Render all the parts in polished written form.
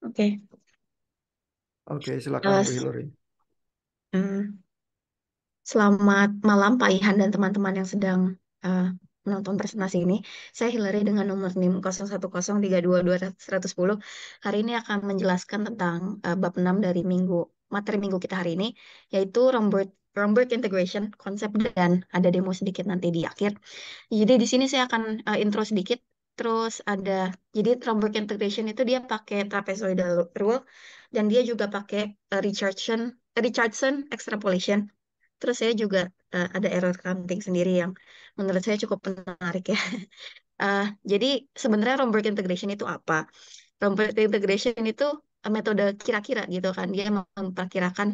Oke. Oke, silakan Eh, Bu s- Hillary. hmm, Selamat malam Pak Ihan dan teman-teman yang sedang eh, menonton presentasi ini. Saya Hillary dengan nomor NIM 01032210. Hari ini akan menjelaskan tentang bab 6 dari materi minggu kita hari ini, yaitu Romberg integration, konsep dan ada demo sedikit nanti di akhir. Jadi di sini saya akan intro sedikit. Terus jadi Romberg integration itu dia pakai trapezoidal rule dan dia juga pakai Richardson extrapolation. Terus saya juga ada error counting sendiri yang menurut saya cukup menarik ya. Jadi sebenarnya Romberg integration itu apa? Romberg integration itu metode kira-kira gitu kan. Dia memperkirakan,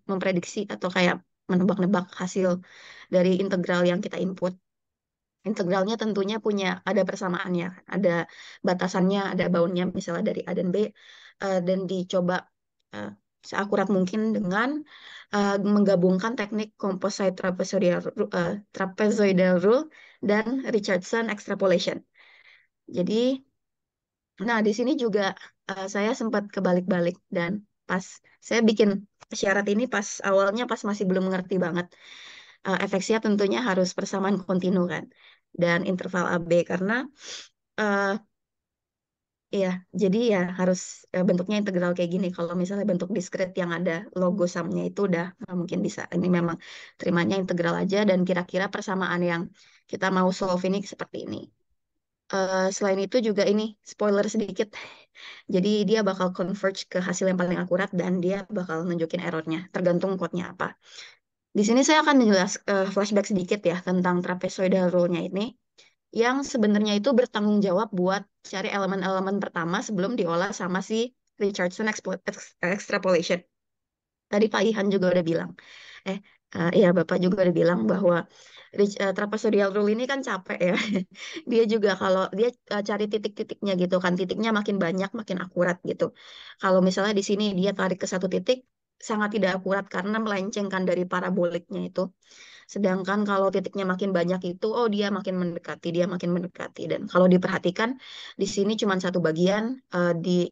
memprediksi atau kayak menebak-nebak hasil dari integral yang kita input. Integralnya tentunya ada persamaannya, ada batasannya, ada boundnya misalnya dari A dan B, dan dicoba eh, seakurat mungkin dengan menggabungkan teknik composite trapezoidal rule dan Richardson extrapolation. Jadi, nah di sini juga saya sempat kebalik-balik dan pas saya bikin syarat ini pas awalnya pas masih belum mengerti banget. Efeksia tentunya harus persamaan kontinu kan dan interval AB karena eh ya jadi ya harus bentuknya integral kayak gini. Kalau misalnya bentuk diskret yang ada logo sumnya itu udah nggak mungkin bisa. Ini memang terimanya integral aja dan kira-kira persamaan yang kita mau solve ini seperti ini. Selain itu juga ini spoiler sedikit. Jadi dia bakal converge ke hasil yang paling akurat dan dia bakal nunjukin errornya tergantung code-nya apa. Di sini saya akan flashback sedikit ya tentang trapezoidal rule-nya ini, yang sebenarnya itu bertanggung jawab buat cari elemen-elemen pertama sebelum diolah sama si Richardson extrapolation. Tadi Pak Ihan juga udah bilang, eh, iya Bapak juga udah bilang bahwa trapezoidal rule ini kan capek ya. Dia juga kalau dia cari titik-titiknya gitu kan, titiknya makin banyak makin akurat gitu. Kalau misalnya di sini dia tarik ke satu titik, sangat tidak akurat karena melencengkan dari paraboliknya itu. Sedangkan kalau titiknya makin banyak itu, oh dia makin mendekati. Dan kalau diperhatikan di sini cuma satu bagian,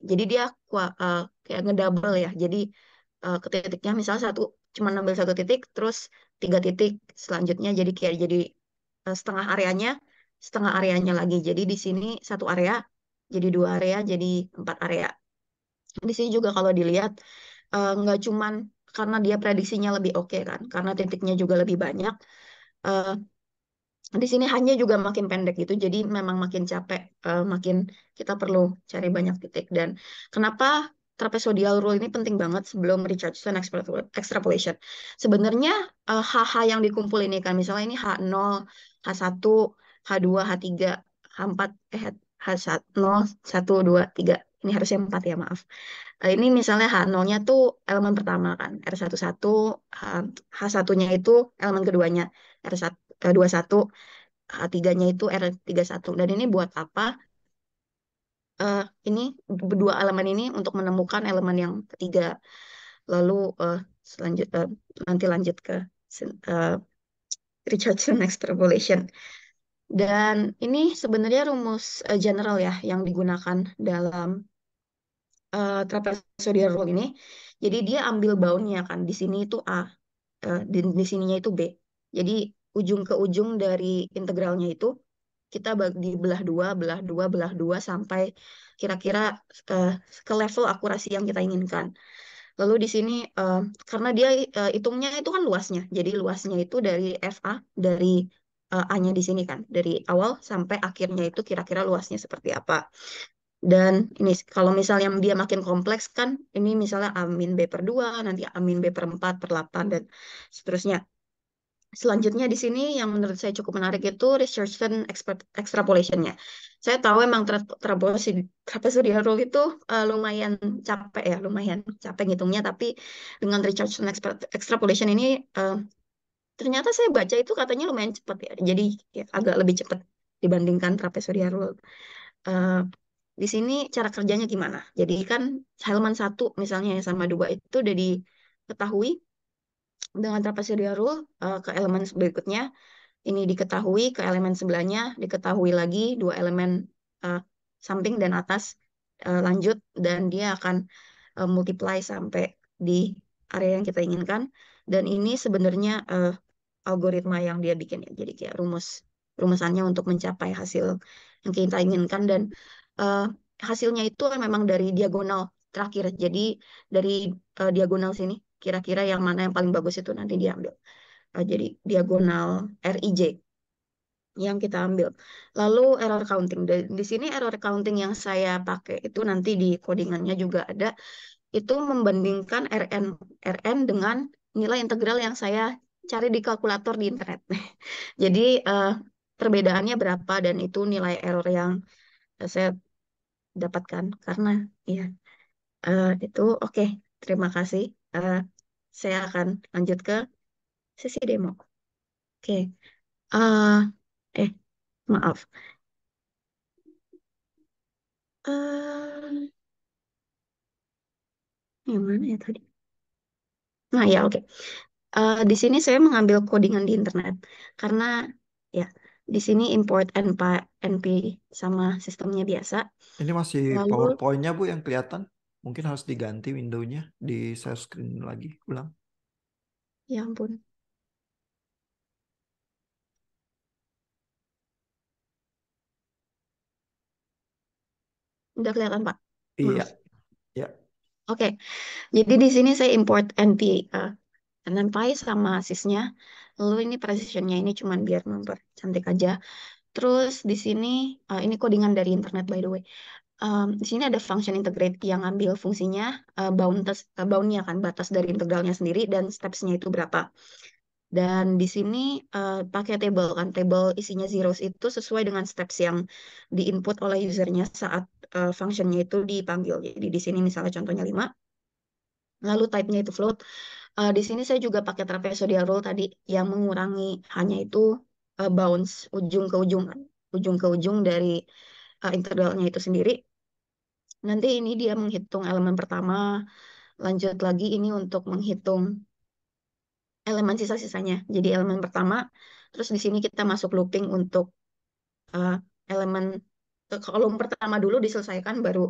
jadi dia kayak ngedouble ya. Jadi ke titiknya misalnya cuma ambil satu titik, terus tiga titik selanjutnya jadi setengah areanya lagi. Jadi di sini satu area, jadi dua area, jadi empat area. Di sini juga kalau dilihat nggak cuman karena dia prediksinya lebih oke kan, karena titiknya juga lebih banyak. eh, di sini hanya juga makin pendek gitu, jadi memang makin capek, makin kita perlu cari banyak titik. Dan kenapa trapezoidal rule ini penting banget sebelum Richardson extrapolation? Sebenarnya HH yang dikumpul ini kan, misalnya ini H0, H1, H2, H3, H4, H1, 1, 2, 3. Ini harusnya 4 ya, maaf. Ini misalnya H0-nya tuh elemen pertama kan, R11, H1-nya itu elemen keduanya, R21, H3-nya itu R31. Dan ini buat apa? Eh, ini Dua elemen ini untuk menemukan elemen yang ketiga. Lalu nanti lanjut ke eh, Richardson extrapolation. Dan ini sebenarnya rumus general ya yang digunakan dalam trapezoidal rule ini. Jadi dia ambil boundnya kan. Di sini itu A, di sininya itu B. Jadi ujung ke ujung dari integralnya itu kita bagi belah dua, belah dua sampai kira-kira eh, ke level akurasi yang kita inginkan. Lalu di sini karena dia hitungnya itu kan luasnya. Jadi luasnya itu dari FA dari A-nya di sini kan, dari awal sampai akhirnya itu kira-kira luasnya seperti apa. Dan ini kalau misalnya dia makin kompleks kan, ini misalnya A min B per 2, nanti A min B per 4 per 8, dan seterusnya. Selanjutnya di sini yang menurut saya cukup menarik itu Richardson extrapolation-nya. Saya tahu emang trapezoidal rule itu lumayan capek ya, lumayan capek ngitungnya, tapi dengan Richardson extrapolation ini ternyata saya baca itu katanya lumayan cepat ya. Jadi ya, agak lebih cepat dibandingkan trapezoidal rule. Eh, di sini cara kerjanya gimana? Jadi kan halaman satu misalnya yang sama dua itu udah diketahui dengan trapezoidal rule, ke elemen berikutnya ini diketahui, ke elemen sebelahnya diketahui lagi dua elemen eh, samping dan atas lanjut dan dia akan multiply sampai di area yang kita inginkan. Dan ini sebenarnya algoritma yang dia bikin ya. Jadi kayak rumusannya untuk mencapai hasil yang kita inginkan dan eh, hasilnya itu memang dari diagonal terakhir. Jadi dari diagonal sini kira-kira yang mana yang paling bagus itu nanti diambil. Jadi diagonal RIJ yang kita ambil. Lalu error counting. Di sini error counting yang saya pakai itu nanti di codingannya juga ada. Itu membandingkan RN dengan nilai integral yang saya cari di kalkulator di internet. Jadi eh, perbedaannya berapa dan itu nilai error yang saya dapatkan karena ya itu oke. Terima kasih. Eh, saya akan lanjut ke sesi demo. Oke. Eh eh maaf. eh yang mana ya tadi? Nah ya oke. Di sini saya mengambil codingan di internet karena ya di sini import NP sama sistemnya biasa. Ini masih Lalu PowerPoint-nya Bu yang kelihatan. Mungkin harus diganti window-nya di share screen lagi ulang. ya ampun, udah kelihatan Pak. Maaf. Iya, ya. Oke, jadi di sini saya import NP NumPy sama sysnya. Lalu ini precisionnya ini cuman biar mempercantik aja. Terus di sini ini codingan dari internet by the way. Di sini ada function integrate yang ambil fungsinya boundnya kan batas dari integralnya sendiri dan stepsnya itu berapa. Dan di sini pakai table kan, table isinya zeros itu sesuai dengan steps yang diinput oleh usernya saat functionnya itu dipanggil. Jadi di sini misalnya contohnya 5, lalu type-nya itu float. Di sini saya juga pakai trapezoidal rule tadi yang mengurangi hanya itu bounds ujung ke ujung kan, ujung ke ujung dari integralnya itu sendiri. Nanti ini dia menghitung elemen pertama, lanjut lagi ini untuk menghitung elemen sisa-sisanya. Jadi elemen pertama, terus di sini kita masuk looping untuk eh, elemen kolom pertama dulu diselesaikan, baru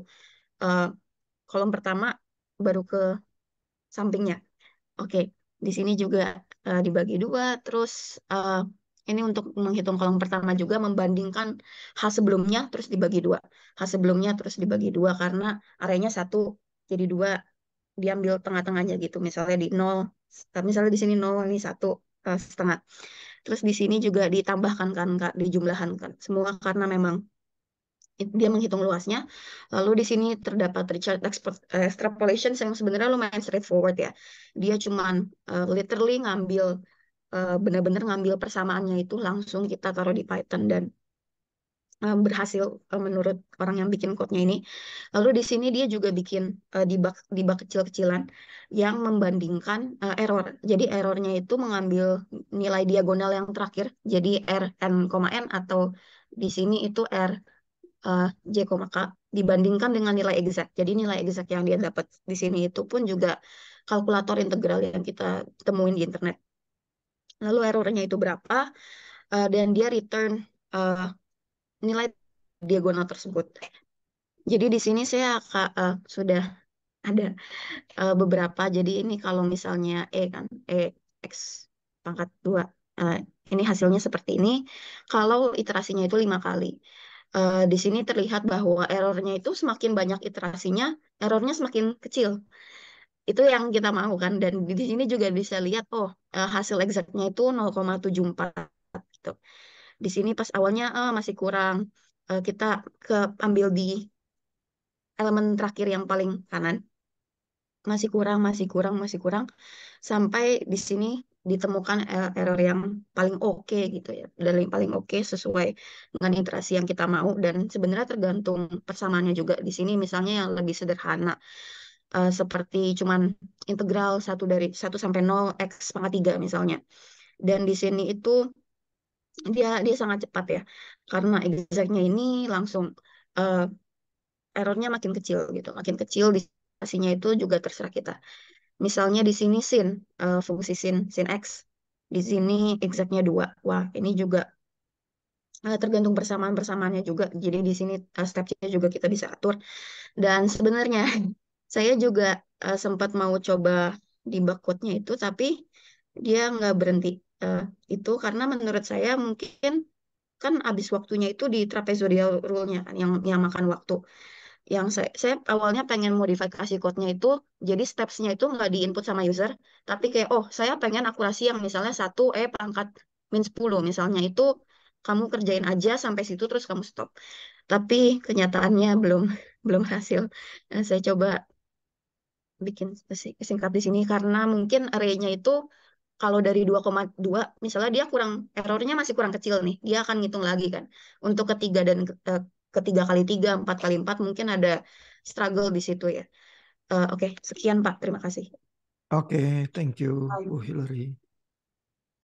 eh, kolom pertama baru ke sampingnya. Oke, di sini juga dibagi dua, terus eh, ini untuk menghitung kolom pertama juga membandingkan H sebelumnya terus dibagi dua. H sebelumnya terus dibagi dua karena areanya satu, jadi dua diambil tengah-tengahnya gitu. Misalnya di nol, misalnya di sini nol ini satu setengah. Terus di sini juga ditambahkan kan Kak, dijumlahkan kan. Semua karena memang dia menghitung luasnya. Lalu di sini terdapat Richard extrapolation yang sebenarnya lumayan straightforward ya. Dia cuman literally ngambil benar-benar ngambil persamaannya itu langsung kita taruh di Python dan berhasil menurut orang yang bikin code-nya ini. Lalu di sini dia juga bikin debug kecil-kecilan yang membandingkan error. Jadi errornya itu mengambil nilai diagonal yang terakhir. Jadi R n, n atau di sini itu R J, K dibandingkan dengan nilai exact. Jadi nilai exact yang dia dapat di sini itu pun juga kalkulator integral yang kita temuin di internet. Lalu errornya itu berapa dan dia return eh, nilai diagonal tersebut. Jadi di sini saya sudah ada beberapa. Jadi ini kalau misalnya kan X pangkat 2 eh, ini hasilnya seperti ini. Kalau iterasinya itu 5 kali. Di sini terlihat bahwa errornya itu semakin banyak iterasinya, errornya semakin kecil. Itu yang kita mau kan. Dan di sini juga bisa lihat, oh hasil exactnya itu 0,74 gitu. Di sini pas awalnya masih kurang. Kita ke ambil di elemen terakhir yang paling kanan. Masih kurang, masih kurang, masih kurang. Sampai di sini ditemukan error yang paling oke gitu ya. Dan yang paling oke sesuai dengan iterasi yang kita mau. Dan sebenarnya tergantung persamaannya juga. Di sini misalnya yang lebih sederhana. Seperti cuman integral satu sampai 0 X pangkat 3 misalnya. Dan di sini itu dia dia sangat cepat ya. Karena exactnya ini langsung eh, errornya makin kecil gitu. Makin kecil disasinya itu juga terserah kita. Misalnya di sini fungsi sin X. Di sini exactnya 2. Wah, ini juga tergantung persamaan-persamaannya juga. Jadi di sini stepnya juga kita bisa atur. Dan sebenarnya saya juga sempat mau coba di code itu, tapi dia nggak berhenti eh, itu karena menurut saya mungkin kan habis waktunya itu di trapezoidal rule-nya kan yang makan waktu. Yang saya awalnya pengen modifikasi code-nya itu jadi steps-nya itu nggak di-input sama user, tapi kayak oh saya pengen akurasi yang misalnya 1 pangkat -10 misalnya itu kamu kerjain aja sampai situ terus kamu stop. Tapi kenyataannya belum belum hasil. Nah, saya coba bikin singkat di sini karena mungkin array-nya itu kalau dari 2,2 misalnya dia kurang errornya masih kurang kecil nih, dia akan ngitung lagi kan. Untuk ketiga dan ketiga kali tiga, 4 kali 4 mungkin ada struggle di situ ya. Oke, sekian Pak, terima kasih. Oke, thank you, Bu Hillary.